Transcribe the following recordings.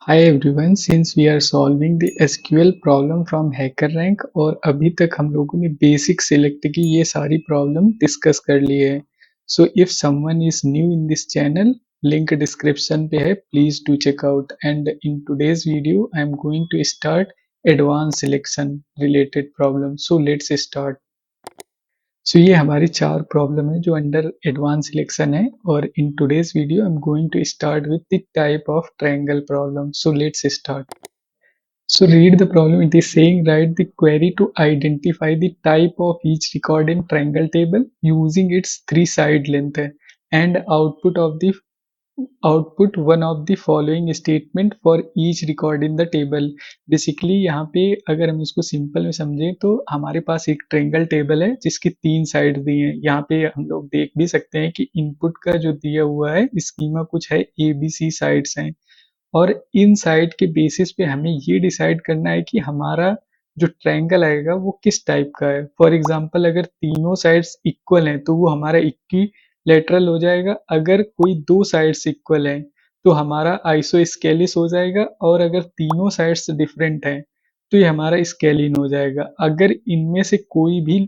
Hi everyone, since we are solving the SQL problem from HackerRank और अभी तक हम लोगों ने बेसिक सेलेक्ट की ये सारी प्रॉब्लम डिस्कस कर ली है. So if someone is new in this channel, link description पे है, please do check out. And in today's video I am going to start advance selection related problem. So let's start. So ये हमारी 4 problem है जो under advance selection है और in today's video I am going to start with the type of triangle problem. So let's start. So read the problem. It is saying write the query to identify the type of each record in triangle table using its 3 side length and output one of the following statement for each record in the table. Basically यहाँ पे अगर हम इसको simple में समझें तो हमारे पास एक ट्रायंगल टेबल है जिसकी 3 साइड दी हैं. यहाँ पे हम लोग देख भी सकते हैं कि इनपुट का जो दिया हुआ है स्कीमा कुछ है, ABC साइड्स हैं और इन साइड के बेसिस पे हमें ये डिसाइड करना है कि हमारा जो ट्रायंगल आएगा वो किस टाइप का है. फॉर एग्जांपल अगर तीनों साइड्स इक्वल हैं तो वो हमारा इक्विलैटरल हो जाएगा. अगर कोई 2 साइड्स इक्वल हैं तो हमारा आइसोस्केलिस हो जाएगा और अगर तीनों साइड्स डिफरेंट हैं तो ये हमारा स्केलिन हो जाएगा. अगर इनमें से कोई भी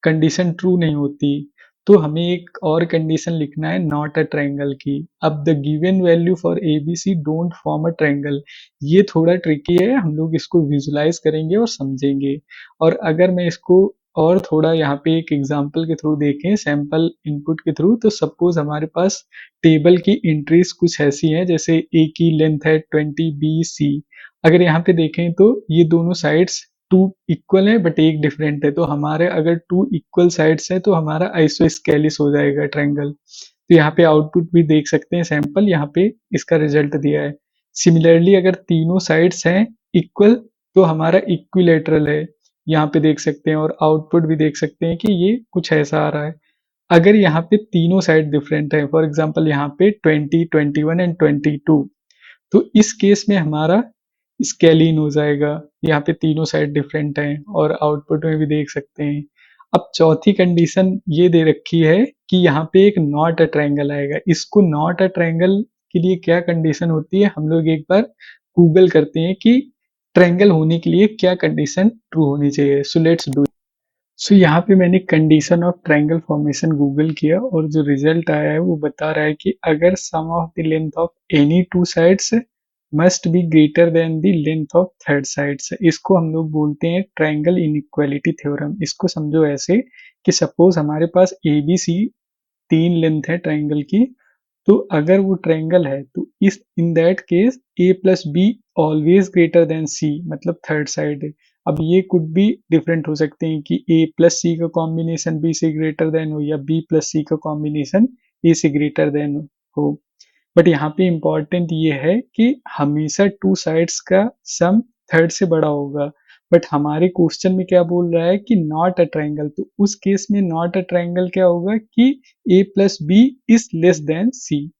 कंडीशन ट्रू नहीं होती तो हमें एक और कंडीशन लिखना है नॉट अ ट्रायंगल की. अब the given value for ABC don't form a triangle. ये थोड़ा ट्रिकी है, हम लोग इसको विजुलाइज करेंगे और समझेंगे. और अगर मैं इसको और थोड़ा यहाँ पे एक एग्जांपल के थ्रू देखें, सैंपल इनपुट के थ्रू, तो सपोज हमारे पास टेबल की एंट्रीज कुछ ऐसी हैं जैसे ए की लेंथ है 20 BC. अगर यहाँ पे देखें तो ये दोनों साइड्स 2 इक्वल है बट एक डिफरेंट है, तो हमारे अगर 2 इक्वल साइड्स है तो हमारा आइसोस्केलिस हो जाएगा ट्रायंगल. तो यहाँ पे आउटपुट भी देख सकते हैं सैंपल, यहाँ पे इसका रिजल्ट दिया है. सिमिलरली अगर तीनों साइड्स हैं इक्वल तो हमारा इक्विलेटरल है, यहाँ पे देख सकते हैं, और आउटपुट भी देख सकते हैं कि ये कुछ ऐसा आ रहा है. अगर यहाँ पे तीनों साइड डिफरेंट है, फॉर एग्जांपल यहाँ पे 20, 21 एंड 22, तो इस केस में हमारा स्केलिन हो जाएगा. यहाँ पे तीनों साइड डिफरेंट हैं और आउटपुट में भी देख सकते हैं. अब चौथी कंडीशन ये दे रखी है कि यहाँ पे एक नॉट अ ट्रायंगल आएगा. इसको नॉट अ ट्रायंगल के लिए क्या कंडीशन होती है, हम लोग एक बार गूगल करते हैं कि ट्रायंगल होने के लिए क्या कंडीशन ट्रू होनी चाहिए. सो लेट्स डू. सो यहाँ पे मैंने condition of triangle formation Google किया और जो रिजल्ट आया है वो बता रहा है कि अगर sum of the length of any 2 sides must be greater than the length of third sides. इसको हम लोग बोलते हैं ट्रायंगल इनइक्वालिटी थ्योरम. इसको समझो ऐसे कि सपोज हमारे पास ए बी सी 3 लेंथ है ट्रायंगल की, तो अगर वो ट्रायंगल है तो इस in that case A plus B always greater than C, मतलब थर्ड साइड है. अब ये कुड भी डिफरेंट हो सकते हैं कि ए प्लस सी का कॉम्बिनेशन बी से ग्रेटर देन हो या बी प्लस सी का कॉम्बिनेशन ए से ग्रेटर देन हो. बट यहाँ पे इम्पोर्टेंट ये है कि हमेशा 2 साइड्स का सम थर्ड से बड़ा होगा. बट हमारे क्वेश्चन में क्या बोल रहा है कि नॉट अ ट्रायंगल, तो उस केस में नॉट अ ट्रायंगल क्या होगा कि A plus B is less than C.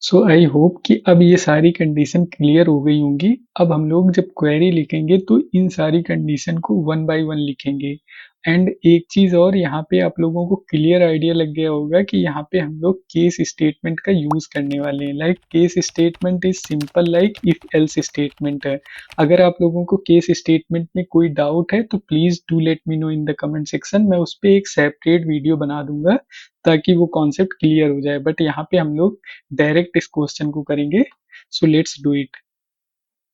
So I hope कि अब ये सारी कंडीशन क्लियर हो गई होंगी. अब हम लोग जब क्वेरी लिखेंगे तो इन सारी कंडीशन को वन बाय वन लिखेंगे. एंड एक चीज और, यहाँ पे आप लोगों को क्लियर आइडिया लग गया होगा कि यहाँ पे हम लोग केस स्टेटमेंट का यूज करने वाले हैं. Like case statement is simple like if else statement है. अगर आप लोगों को केस स्टेटमेंट में कोई डाउट है तो please do let me know in the comment section. मैं उस पर एक सेपरेट वीडियो बना दूंगा ताकि वो कॉन्सेप्ट क्लियर हो जाए. बट यहाँ पे हम लोग डायरेक्ट इस क्वेश्चन को करेंगे. So let's do it.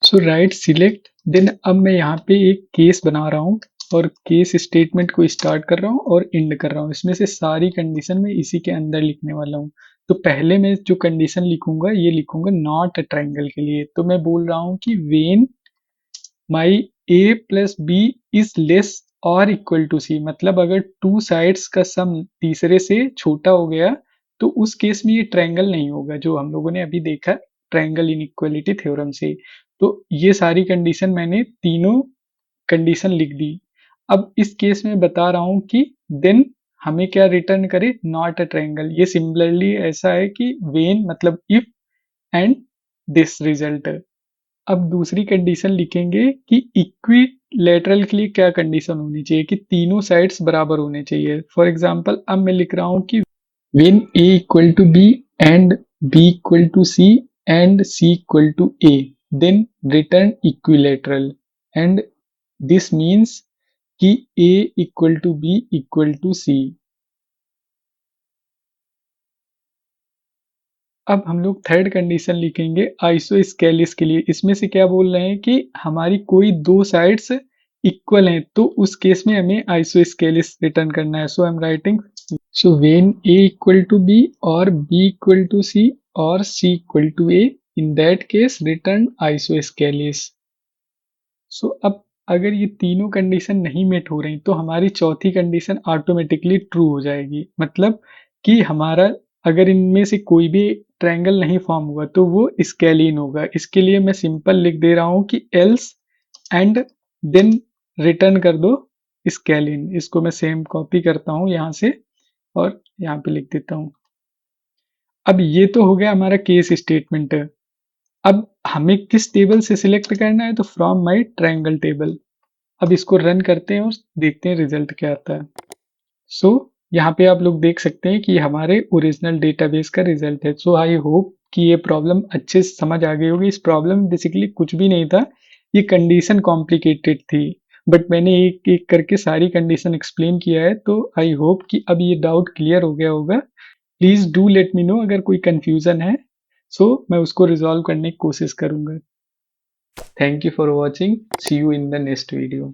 So right select, then अब मैं यहाँ पे एक केस बना रहा हूँ और केस स्टेटमेंट को स्टार्ट कर रहा हूँ और एंड कर रहा हूँ. इसमें से सारी कंडीशन मैं इसी के अंदर लिखने वाला हूँ. तो पहले मैं जो कंडीशन लिखूंगा ये लिखूंगा नॉट अ ट्रायंगल के लिए. तो मैं बोल रहा हूँ कि when my A plus B is less or equal to C, मतलब अगर 2 साइड्स का सम तीसरे से छोटा हो गया तो उस केस में ये ट्रायंगल नहीं होगा, जो हम लोगों ने अभी देखा ट्रायंगल इनइक्वालिटी थ्योरम से. तो ये सारी कंडीशन मैंने तीनों कंडीशन लिख दी. अब इस केस में बता रहा हूं कि देन हमें क्या रिटर्न करे, नॉट अ ट्रायंगल. ये सिमिलरली ऐसा है कि वेन मतलब इफ एंड दिस रिजल्ट. अब दूसरी कंडीशन लिखेंगे कि इक्विलैटरल के लिए क्या कंडीशन होनी चाहिए, कि तीनों साइड्स बराबर होने चाहिए. फॉर एग्जांपल अब मैं लिख रहा हूं कि when a equal to b and b equal to c and C equal to A, then return equilateral, and this means कि A equal to B equal to C। अब हम लोग थर्ड कंडीशन लिखेंगे आइसोस्केलिस के लिए। इसमें से क्या बोल रहे हैं कि हमारी कोई दो साइड्स इक्वल हैं, तो उस केस में हमें आइसोस्केलिस रिटर्न करना है। So I am writing so when A equal to B or B equal to C or C equal to A, in that case return isosceles। so अब अगर ये तीनों कंडीशन नहीं मेट हो रही तो हमारी चौथी कंडीशन ऑटोमेटिकली ट्रू हो जाएगी। मतलब कि हमारा अगर इनमें से कोई भी ट्रायंगल नहीं फॉर्म हुआ तो वो स्केलिन होगा। इसके लिए मैं सिंपल लिख दे रहा हूँ कि एल्स एंड देन रिटर्न कर दो स्केलिन। इसको मैं सेम कॉपी करता हूँ यहाँ से और यहाँ पे लिख देता हूँ। अब ये तो हो गया हमारा केस स्टेटमेंट। अब हमें किस टेबल से सिलेक्ट करना है, तो फ्रॉम माय ट्रायंगल टेबल। अब इसको रन करते हैं और देखते हैं रिजल्ट क्या आता है। सो यहाँ पे आप लोग देख सकते हैं कि हमारे ओरिजिनल डेटाबेस का रिजल्ट है। सो आई होप कि ये प्रॉब्लम अच्छे से समझ आ गई होगी। इस प्रॉब्लम में बेसिकली कुछ भी नहीं था, ये कंडीशन कॉम्प्लिकेटेड थी, बट मैंने एक एक करके सारी कंडीशन एक्सप्लेन किया है। तो आई होप कि अब ये डाउट क्लियर हो गया होगा। Please do let me know अगर कोई कंफ्यूजन है, सो मैं उसको रिजॉल्व करने की कोशिश करूंगा। Thank you for watching, see you in the next video.